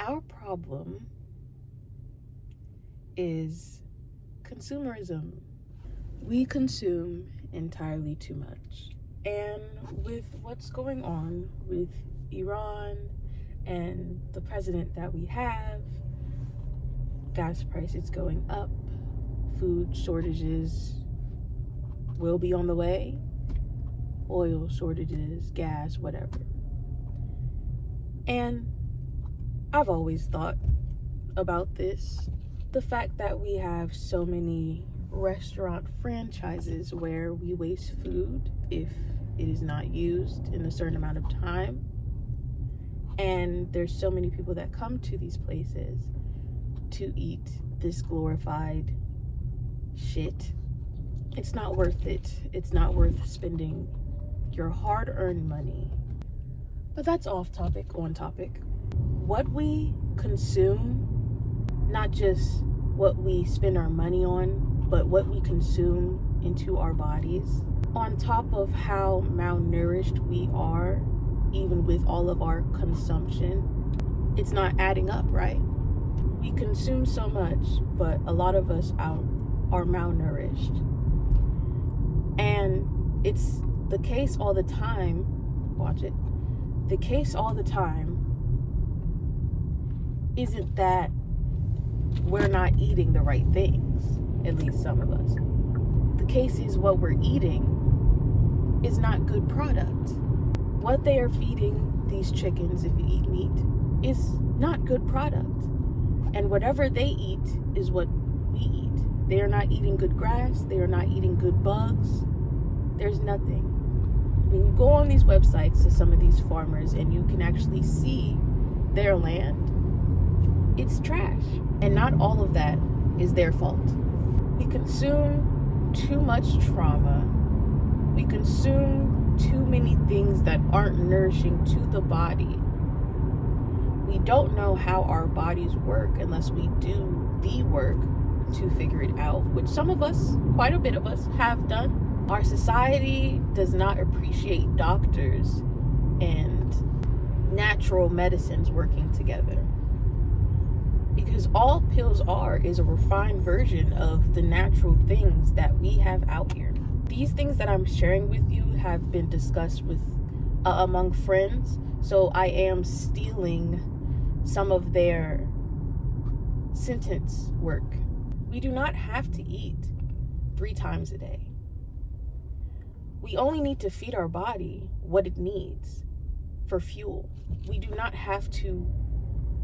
Our problem is consumerism. We consume entirely too much. And with what's going on with Iran and the president that we have, gas prices going up, food shortages will be on the way, oil shortages, gas, whatever. And I've always thought about this, the fact that we have so many restaurant franchises where we waste food if it is not used in a certain amount of time. And there's so many people that come to these places to eat this glorified shit. It's not worth it. It's not worth spending your hard-earned money. But that's off topic, on topic. What we consume, not just what we spend our money on, but what we consume into our bodies, on top of how malnourished we are, even with all of our consumption, it's not adding up, right? We consume so much, but a lot of us are malnourished. And it's the case all the time. Watch it. The case all the time isn't that we're not eating the right things, at least some of us. The case is what we're eating is not good product. What they are feeding these chickens, if you eat meat, is not good product. And whatever they eat is what we eat. They are not eating good grass. They are not eating good bugs. There's nothing. When you go on these websites to some of these farmers and you can actually see their land, it's trash. And not all of that is their fault. We consume too much trauma. We consume too many things that aren't nourishing to the body. We don't know how our bodies work unless we do the work to figure it out, which some of us, quite a bit of us, have done. Our society does not appreciate doctors and natural medicines working together, because all pills are is a refined version of the natural things that we have out here. These things that I'm sharing with you have been discussed with among friends, so I am stealing some of their sentence work. We do not have to eat 3 times a day. We only need to feed our body what it needs for fuel. We do not have to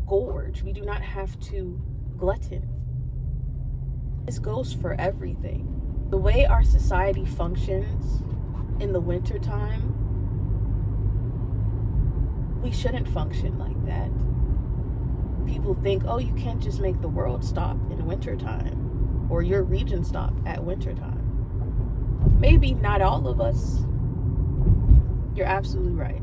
gorge. We do not have to glutton. This goes for everything. The way our society functions in the wintertime, we shouldn't function like that. People think, oh, you can't just make the world stop in wintertime or your region stop at wintertime. Maybe not all of us. You're absolutely right.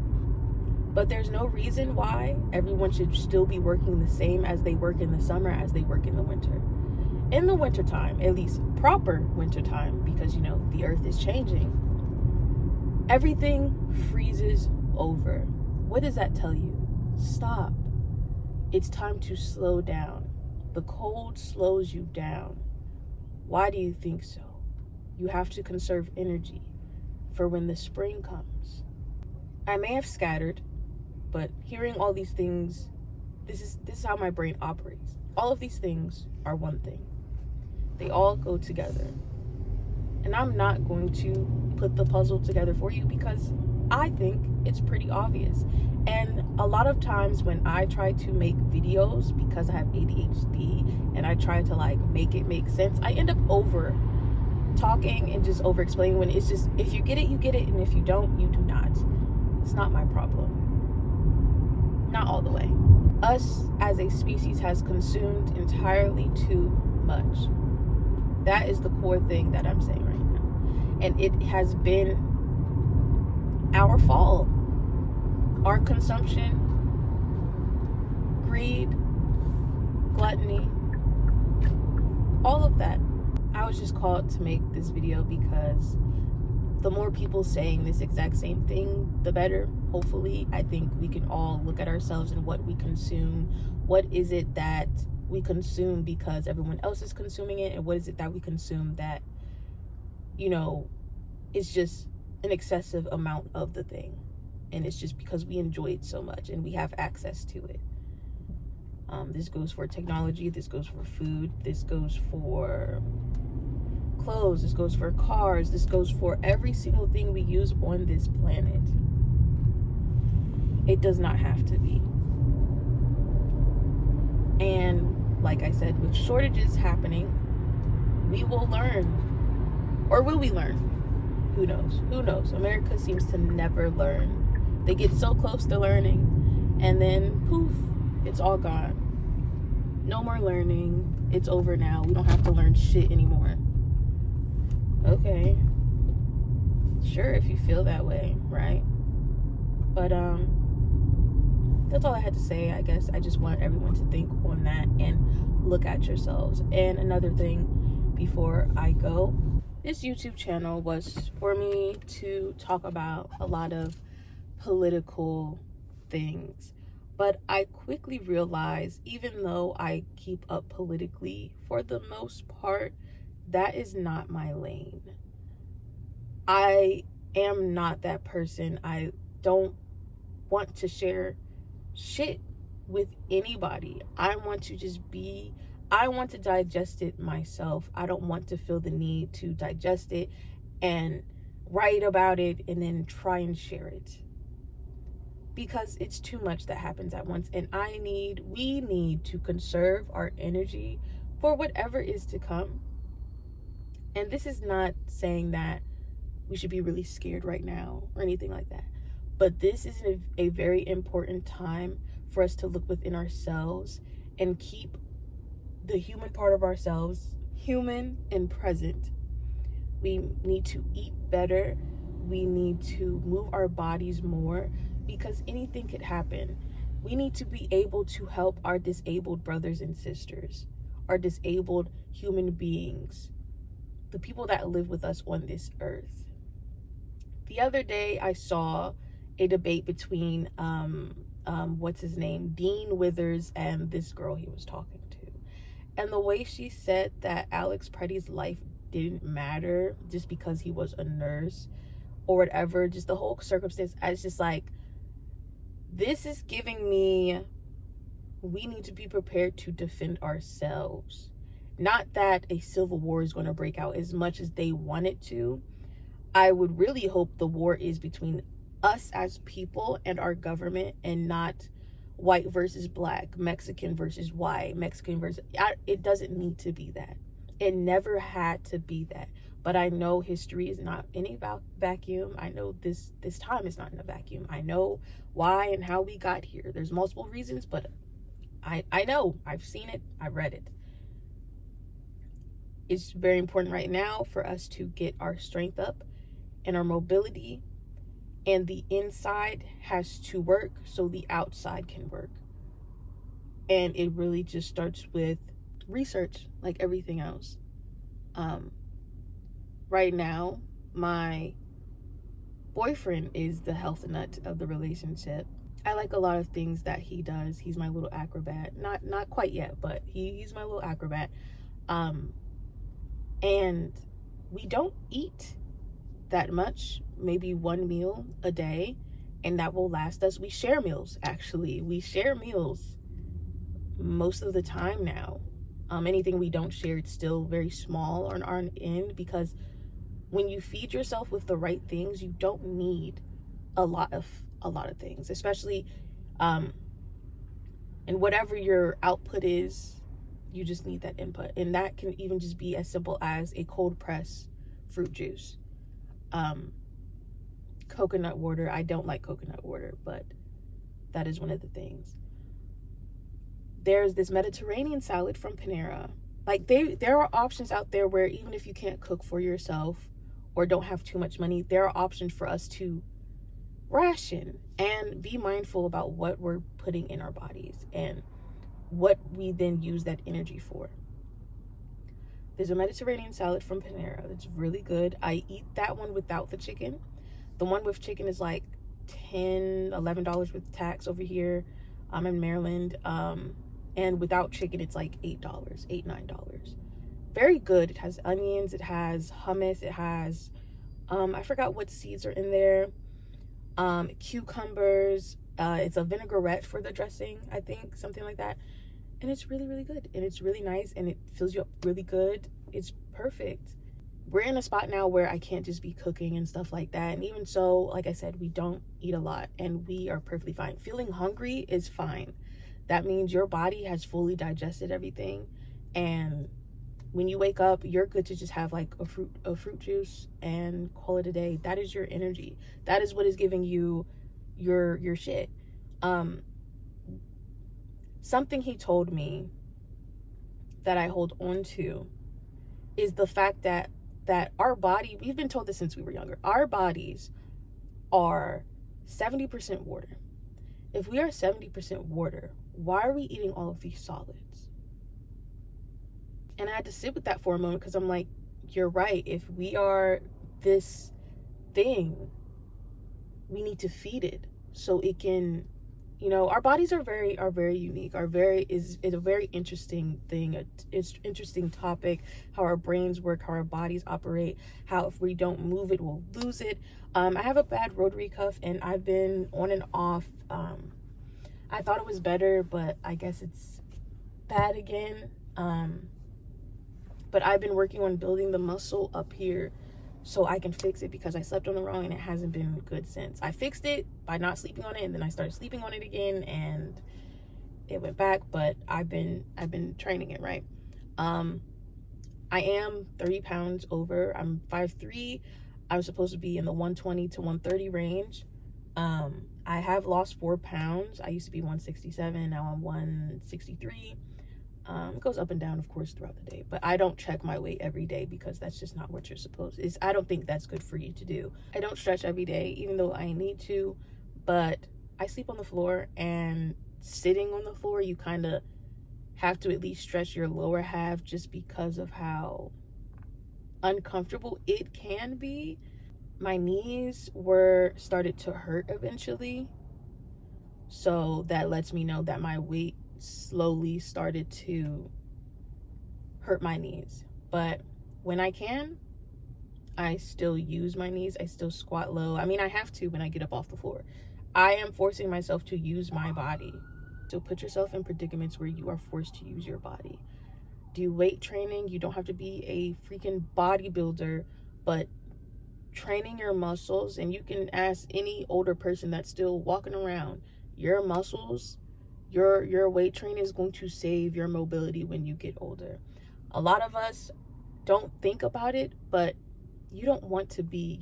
But there's no reason why everyone should still be working the same as they work in the summer as they work in the winter. In the wintertime, at least proper wintertime, because, you know, the earth is changing, everything freezes over. What does that tell you? Stop. It's time to slow down. The cold slows you down. Why do you think so? You have to conserve energy for when the spring comes. I may have scattered, but hearing all these things, this is how my brain operates. All of these things are one thing. They all go together. And I'm not going to put the puzzle together for you because I think it's pretty obvious. And a lot of times when I try to make videos, because I have ADHD, and I try to like make it make sense, I end up over talking and just over explaining, when it's just, if you get it, you get it, and if you don't, you do not. It's not my problem. Not all the way. Us as a species has consumed entirely too much. That is the core thing that I'm saying right now. And it has been our fault. Our consumption, greed, gluttony, all of that. I was just called to make this video because the more people saying this exact same thing, the better. Hopefully, I think we can all look at ourselves and what we consume, What is it that we consume because everyone else is consuming it, and what is it that we consume that, you know, is just an excessive amount of the thing, and it's just because we enjoy it so much and we have access to it. This goes for technology, this goes for food, this goes for clothes, this goes for cars, this goes for every single thing we use on this planet. It does not have to be. And like I said, with shortages happening, we will learn. Or will we learn? Who knows? Who knows? America seems to never learn. They get so close to learning, and then poof, it's all gone. No more learning. It's over now. We don't have to learn shit anymore. Okay. Sure, if you feel that way, right? But that's all I had to say. I guess I just want everyone to think on that and look at yourselves. And another thing before I go, this YouTube channel was for me to talk about a lot of political things. But I quickly realized, even though I keep up politically for the most part, that is not my lane. I am not that person. I don't want to share shit with anybody. I want to digest it myself. I don't want to feel the need to digest it and write about it and then try and share it, because it's too much that happens at once, and we need to conserve our energy for whatever is to come. And this is not saying that we should be really scared right now or anything like that, but this is a very important time for us to look within ourselves and keep the human part of ourselves human and present. We need to eat better. We need to move our bodies more, because anything could happen. We need to be able to help our disabled brothers and sisters, our disabled human beings, the people that live with us on this earth. The other day I saw a debate between what's his name, Dean Withers, and this girl he was talking to. And the way she said that Alex Pretty's life didn't matter just because he was a nurse or whatever, just the whole circumstance, I was just like, this is giving me, we need to be prepared to defend ourselves. Not that a civil war is going to break out as much as they want it to. I would really hope the war is between us as people and our government, and not white versus black, Mexican versus white, it doesn't need to be that. It never had to be that. But I know history is not in a vacuum. I know this time is not in a vacuum. I know why and how we got here. There's multiple reasons, but I know. I've seen it. I've read it. It's very important right now for us to get our strength up and our mobility, and the inside has to work so the outside can work. And it really just starts with research, like everything else. Right now, my boyfriend is the health nut of the relationship. I like a lot of things that he does. He's my little acrobat. Not quite yet, but he's my little acrobat. And we don't eat that much, maybe one meal a day, and that will last us. We share meals, actually. We share meals most of the time now. Anything we don't share, it's still very small on our end, because when you feed yourself with the right things, you don't need a lot of things, especially and whatever your output is, you just need that input. And that can even just be as simple as a cold press fruit juice. Coconut water. I don't like coconut water, but that is one of the things. There's this Mediterranean salad from Panera. Like, there are options out there where even if you can't cook for yourself or don't have too much money, there are options for us to ration and be mindful about what we're putting in our bodies and what we then use that energy for. There's a Mediterranean salad from Panera that's really good. I eat that one without the chicken. The one with chicken is like $10, $11 with tax over here. I'm in Maryland. And without chicken, it's like $8, $9. Very good. It has onions, it has hummus, it has I forgot what seeds are in there. Cucumbers. It's a vinaigrette for the dressing, I think, something like that. And it's really, really good. And it's really nice, and it fills you up really good. It's perfect. We're in a spot now where I can't just be cooking and stuff like that. And even so, like I said, we don't eat a lot, and we are perfectly fine. Feeling hungry is fine. That means your body has fully digested everything, and when you wake up, you're good to just have like a fruit juice and call it a day. That is your energy. That is what is giving you your shit. Something he told me that I hold on to is the fact that our body, we've been told this since we were younger, our bodies are 70% water. If we are 70% water, why are we eating all of these solids? And I had to sit with that for a moment, because I'm like, you're right. If we are this thing, we need to feed it so it can, our bodies are very unique. It's a very interesting thing. It's interesting topic, how our brains work, how our bodies operate, how if we don't move it, we'll lose it. I have a bad rotary cuff, and I've been on and off. I thought it was better, but I guess it's bad again. But I've been working on building the muscle up here so I can fix it, because I slept on it wrong and it hasn't been good since. I fixed it by not sleeping on it, and then I started sleeping on it again and it went back, but I've been training it, right? I am 30 pounds over. I'm 5'3". I'm supposed to be in the 120 to 130 range. I have lost 4 pounds. I used to be 167, now I'm 163. It goes up and down, of course, throughout the day, but I don't check my weight every day, because that's just not what you're supposed to. I don't think that's good for you to do. I don't stretch every day, even though I need to, but I sleep on the floor, and sitting on the floor, you kind of have to at least stretch your lower half, just because of how uncomfortable it can be. My knees started to hurt eventually, so that lets me know that my weight slowly started to hurt my knees. But when I can, I still use my knees. I still squat low. I mean, I have to when I get up off the floor. I am forcing myself to use my body. So put yourself in predicaments where you are forced to use your body. Do weight training. You don't have to be a freaking bodybuilder, but training your muscles, and you can ask any older person that's still walking around, your muscles, your weight training is going to save your mobility when you get older. A lot of us don't think about it, but you don't want to be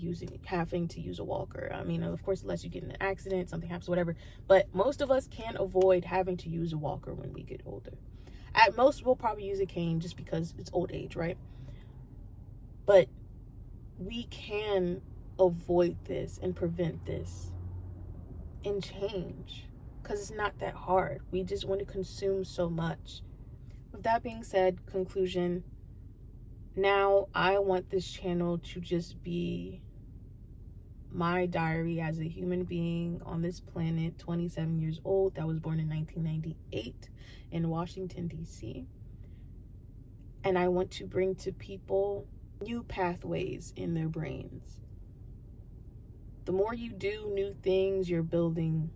having to use a walker. I mean, of course, unless you get in an accident, something happens, whatever. But most of us can avoid having to use a walker when we get older. At most, we'll probably use a cane just because it's old age, right? But we can avoid this and prevent this and change, because it's not that hard. We just want to consume so much. With that being said, conclusion. Now I want this channel to just be my diary as a human being on this planet, 27 years old, that was born in 1998 in Washington, D.C. And I want to bring to people new pathways in their brains. The more you do new things, you're building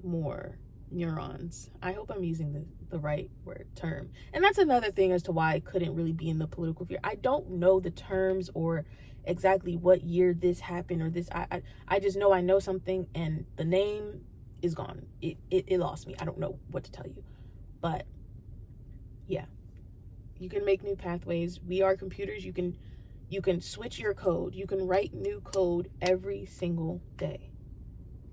more neurons. I hope I'm using the right term. And that's another thing as to why I couldn't really be in the political field. I don't know the terms or exactly what year this happened or this. I just know I know something, and the name is gone. It lost me. I don't know what to tell you. But yeah, you can make new pathways. We are computers. You can switch your code. You can write new code every single day.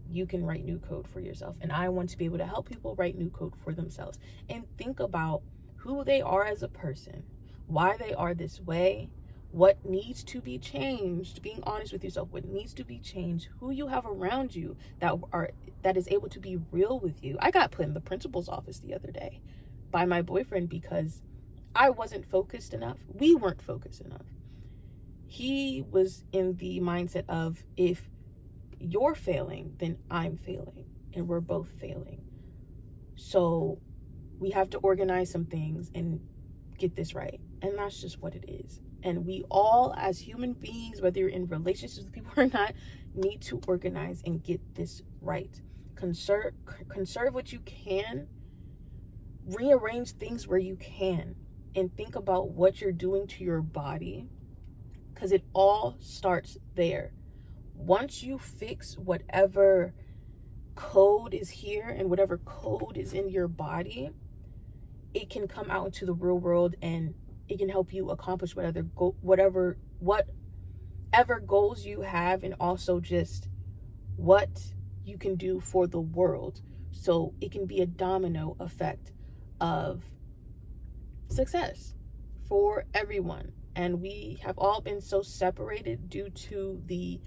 You can write new code for yourself. And I want to be able to help people write new code for themselves and think about who they are as a person, why they are this way, what needs to be changed, being honest with yourself, what needs to be changed, who you have around you that is able to be real with you. I got put in the principal's office the other day by my boyfriend because I wasn't focused enough. We weren't focused enough. He was in the mindset of, if you're failing, then I'm failing, and we're both failing. So we have to organize some things and get this right. And that's just what it is. And we all, as human beings, whether you're in relationships with people or not, need to organize and get this right. Conserve what you can, rearrange things where you can, and think about what you're doing to your body, because it all starts there. Once you fix whatever code is here and whatever code is in your body, it can come out into the real world and it can help you accomplish whatever goals you have, and also just what you can do for the world. So it can be a domino effect of success for everyone. And we have all been so separated due to the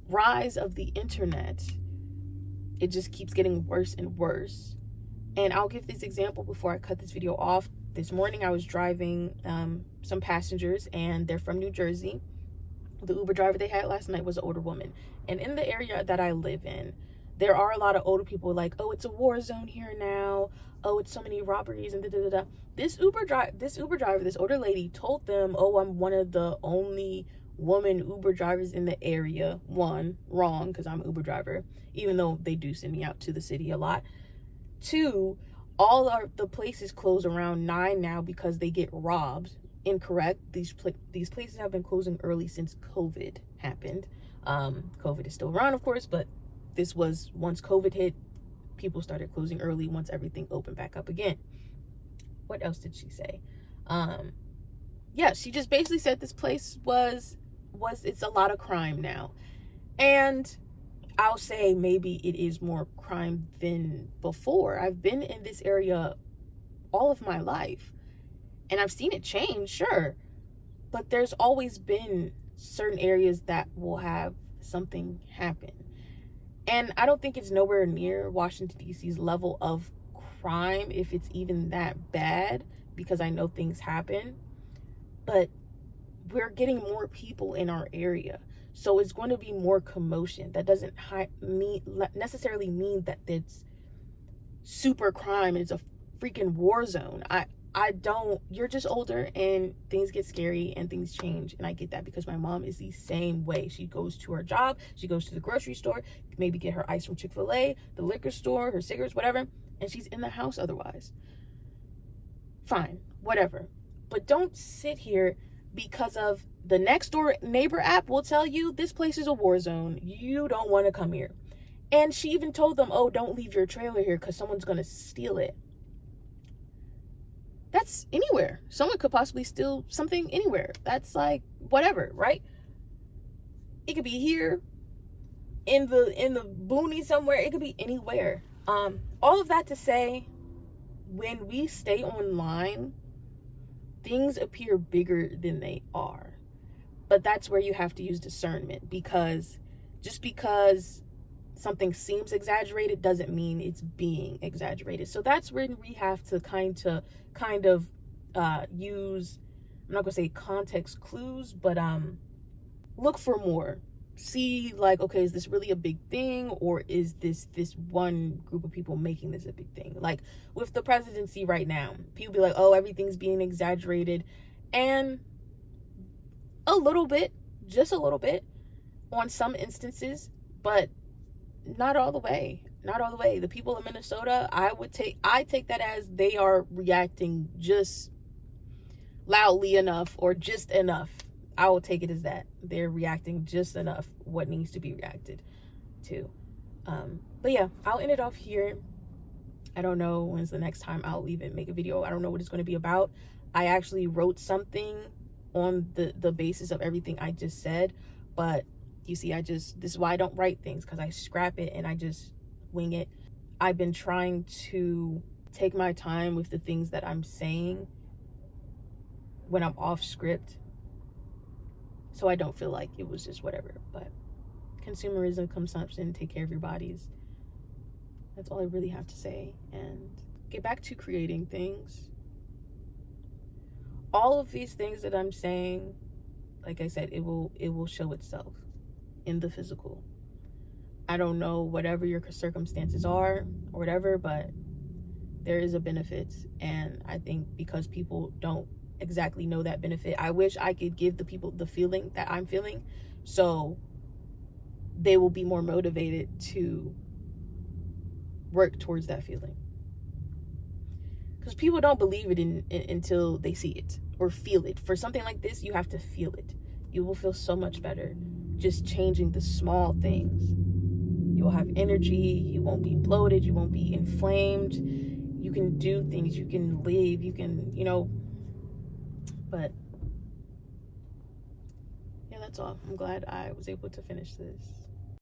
rise of the internet. It just keeps getting worse and worse. And I'll give this example before I cut this video off. This morning I was driving some passengers, and they're from New Jersey. The Uber driver they had last night was an older woman. And in the area that I live in, there are a lot of older people like, oh, it's a war zone here now. Oh, it's so many robberies and da-da-da-da. This Uber driver, this older lady told them, oh, I'm one of the only woman Uber drivers in the area. One, wrong, because I'm an Uber driver, even though they do send me out to the city a lot. Two, all of the places close around 9 now because they get robbed. Incorrect. These places have been closing early since COVID happened. COVID is still around, of course, but this was once COVID hit, people started closing early once everything opened back up again. What else did she say? Yeah, she just basically said this place it's a lot of crime now. And I'll say maybe it is more crime than before. I've been in this area all of my life, and I've seen it change, sure. But there's always been certain areas that will have something happen. And I don't think it's nowhere near Washington, D.C.'s level of crime, if it's even that bad, because I know things happen. But we're getting more people in our area. So it's going to be more commotion. That doesn't necessarily mean that it's super crime. It's a freaking war zone. You're just older and things get scary and things change. And I get that because my mom is the same way. She goes to her job, she goes to the grocery store, maybe get her ice from Chick-fil-A, the liquor store, her cigarettes, whatever, and she's in the house otherwise. Fine, whatever. But don't sit here because of the next door neighbor app will tell you this place is a war zone. You don't want to come here. And she even told them, oh, don't leave your trailer here because someone's going to steal it. That's anywhere. Someone could possibly steal something anywhere. That's like whatever, right? It could be here in the boonies somewhere. It could be anywhere. All of that to say, when we stay online, things appear bigger than they are. But that's where you have to use discernment, because just because something seems exaggerated doesn't mean it's being exaggerated. So that's when we have to kind of use, I'm not gonna say context clues, but look for more. See, like, okay, is this really a big thing, or is this one group of people making this a big thing? Like with the presidency right now, people be like, oh, everything's being exaggerated, and a little bit, just a little bit on some instances, but not all the way. Not all the way. The people of Minnesota, I take that as they are reacting just loudly enough, or just enough. I will take it as that. They're reacting just enough what needs to be reacted to. But yeah, I'll end it off here. I don't know when's the next time I'll even make a video. I don't know what it's going to be about. I actually wrote something on the basis of everything I just said, but you see, this is why I don't write things, because I scrap it and I just wing it. I've been trying to take my time with the things that I'm saying when I'm off script, so I don't feel like it was just whatever. But consumerism, consumption, take care of your bodies. That's all I really have to say. And get back to creating things. All of these things that I'm saying, like I said, it will show itself in the physical. I don't know whatever your circumstances are or whatever, but there is a benefit. And I think because people don't exactly know that benefit, I wish I could give the people the feeling that I'm feeling, so they will be more motivated to work towards that feeling. Because people don't believe it until they see it or feel it. For something like this, you have to feel it. You will feel so much better just changing the small things. You will have energy. You won't be bloated. You won't be inflamed. You can do things. You can live. You can, but yeah, that's all. I'm glad I was able to finish this.